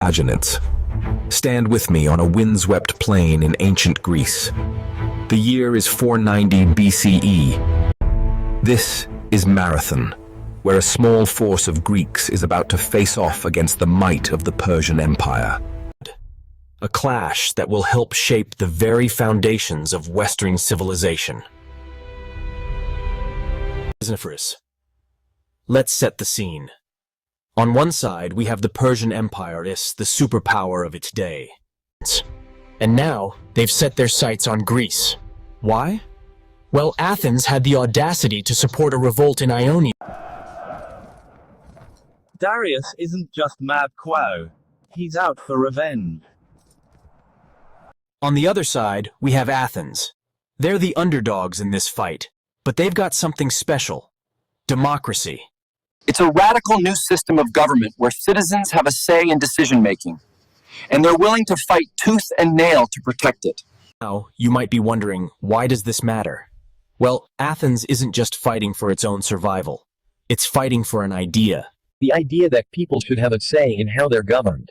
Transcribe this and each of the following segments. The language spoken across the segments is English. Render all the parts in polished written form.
Plantagenets. Stand with me on a windswept plain in ancient Greece. The year is 490 BCE. This is Marathon, where a small force of Greeks is about to face off against the might of the Persian Empire. A clash that will help shape the very foundations of Western civilization. Let's set the scene. On one side, we have the Persian Empire, the superpower of its day. And now, they've set their sights on Greece. Why? Well, Athens had the audacity to support a revolt in Ionia. Darius isn't just mad quo. He's out for revenge. On the other side, we have Athens. They're the underdogs in this fight, but they've got something special. Democracy. It's a radical new system of government where citizens have a say in decision-making, and they're willing to fight tooth and nail to protect it. Now, you might be wondering, why does this matter? Well, Athens isn't just fighting for its own survival. It's fighting for an idea. The idea that people should have a say in how they're governed.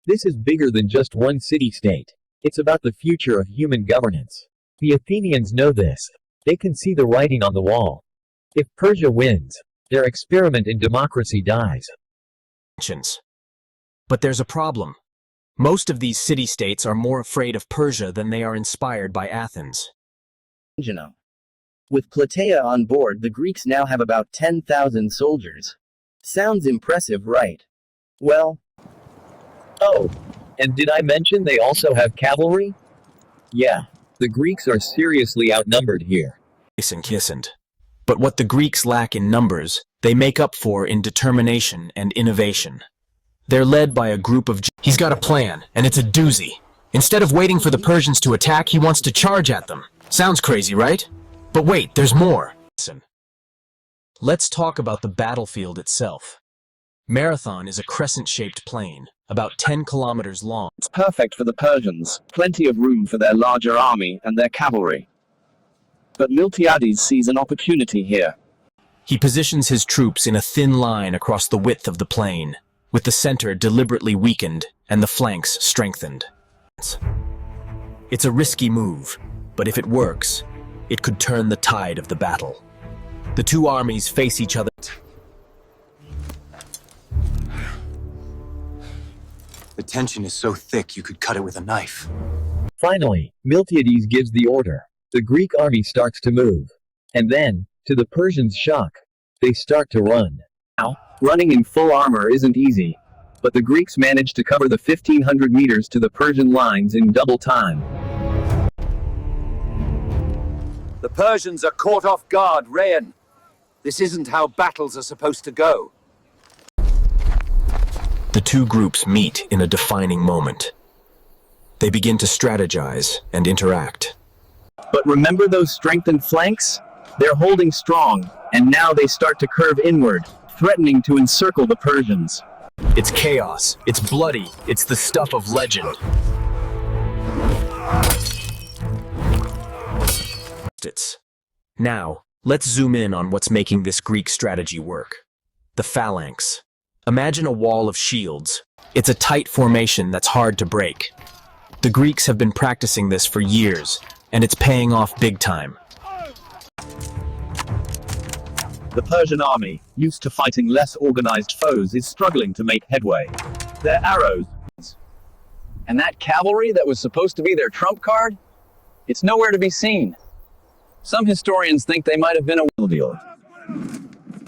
This is bigger than just one city-state. It's about the future of human governance. The Athenians know this. They can see the writing on the wall. If Persia wins, their experiment in democracy dies. But there's a problem. Most of these city-states are more afraid of Persia than they are inspired by Athens. With Plataea on board, the Greeks now have about 10,000 soldiers. Sounds impressive, right? Well... Oh, and did I mention they also have cavalry? Yeah, the Greeks are seriously outnumbered here. Kissant. But what the Greeks lack in numbers, they make up for in determination and innovation. They're led by a group of... He's got a plan, and it's a doozy. Instead of waiting for the Persians to attack, he wants to charge at them. Sounds crazy, right? But wait, there's more. Let's talk about the battlefield itself. Marathon is a crescent-shaped plain, about 10 kilometers long. It's perfect for the Persians, plenty of room for their larger army and their cavalry. But Miltiades sees an opportunity here. He positions his troops in a thin line across the width of the plain, with the center deliberately weakened and the flanks strengthened. It's a risky move, but if it works, it could turn the tide of the battle. The two armies face each other. The tension is so thick you could cut it with a knife. Finally, Miltiades gives the order. The Greek army starts to move. And then, to the Persians' shock, they start to run. Now, running in full armor isn't easy. But the Greeks manage to cover the 1,500 meters to the Persian lines in double time. The Persians are caught off guard, Rayan. This isn't how battles are supposed to go. The two groups meet in a defining moment. They begin to strategize and interact. But remember those strengthened flanks? They're holding strong, and now they start to curve inward, threatening to encircle the Persians. It's chaos, it's bloody, it's the stuff of legend. Now, let's zoom in on what's making this Greek strategy work. The phalanx. Imagine a wall of shields. It's a tight formation that's hard to break. The Greeks have been practicing this for years, and it's paying off big time. The Persian army, used to fighting less organized foes, is struggling to make headway. Their arrows. And that cavalry that was supposed to be their trump card? It's nowhere to be seen. Some historians think they might have been a deal.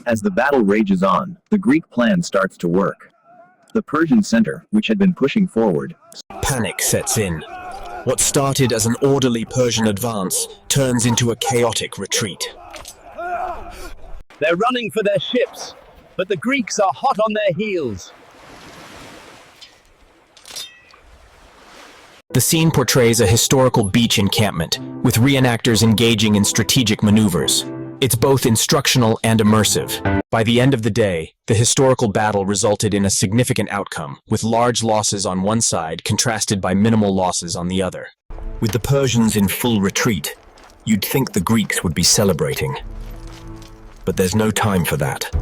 As the battle rages on, the Greek plan starts to work. The Persian center, which had been pushing forward, Panic sets in. What started as an orderly Persian advance turns into a chaotic retreat. They're running for their ships, but the Greeks are hot on their heels. The scene portrays a historical beach encampment, with reenactors engaging in strategic maneuvers. It's both instructional and immersive. By the end of the day, the historical battle resulted in a significant outcome, with large losses on one side contrasted by minimal losses on the other. With the Persians in full retreat, you'd think the Greeks would be celebrating. But there's no time for that.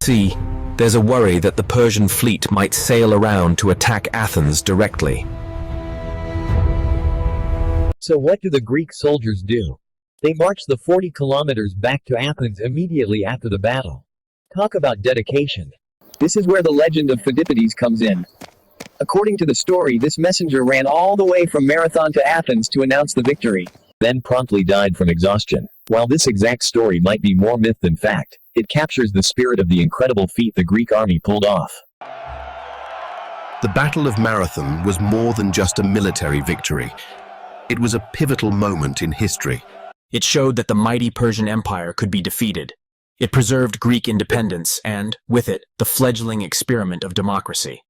See, there's a worry that the Persian fleet might sail around to attack Athens directly. So what do the Greek soldiers do? They march the 40 kilometers back to Athens immediately after the battle. Talk about dedication. This is where the legend of Phidippides comes in. According to the story, this messenger ran all the way from Marathon to Athens to announce the victory, Then promptly died from exhaustion. While this exact story might be more myth than fact, it captures the spirit of the incredible feat the Greek army pulled off. The Battle of Marathon was more than just a military victory. It was a pivotal moment in history. It showed that the mighty Persian Empire could be defeated. It preserved Greek independence and, with it, the fledgling experiment of democracy.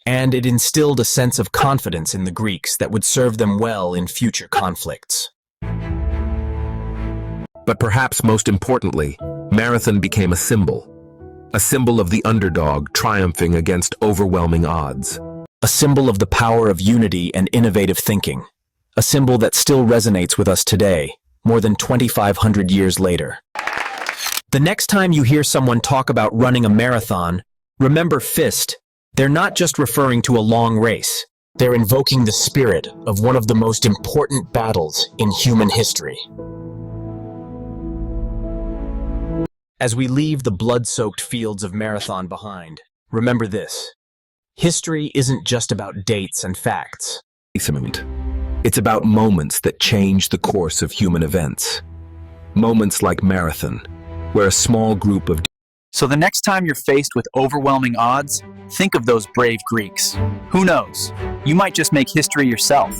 And it instilled a sense of confidence in the Greeks that would serve them well in future conflicts. But perhaps most importantly, Marathon became a symbol of the underdog triumphing against overwhelming odds. A symbol of the power of unity and innovative thinking. A symbol that still resonates with us today, more than 2,500 years later. The next time you hear someone talk about running a marathon, remember FIST. They're not just referring to a long race. They're invoking the spirit of one of the most important battles in human history. As we leave the blood-soaked fields of Marathon behind, remember this. History isn't just about dates and facts. It's about moments that change the course of human events. Moments like Marathon, where a small group of... So the next time you're faced with overwhelming odds, think of those brave Greeks. Who knows? You might just make history yourself.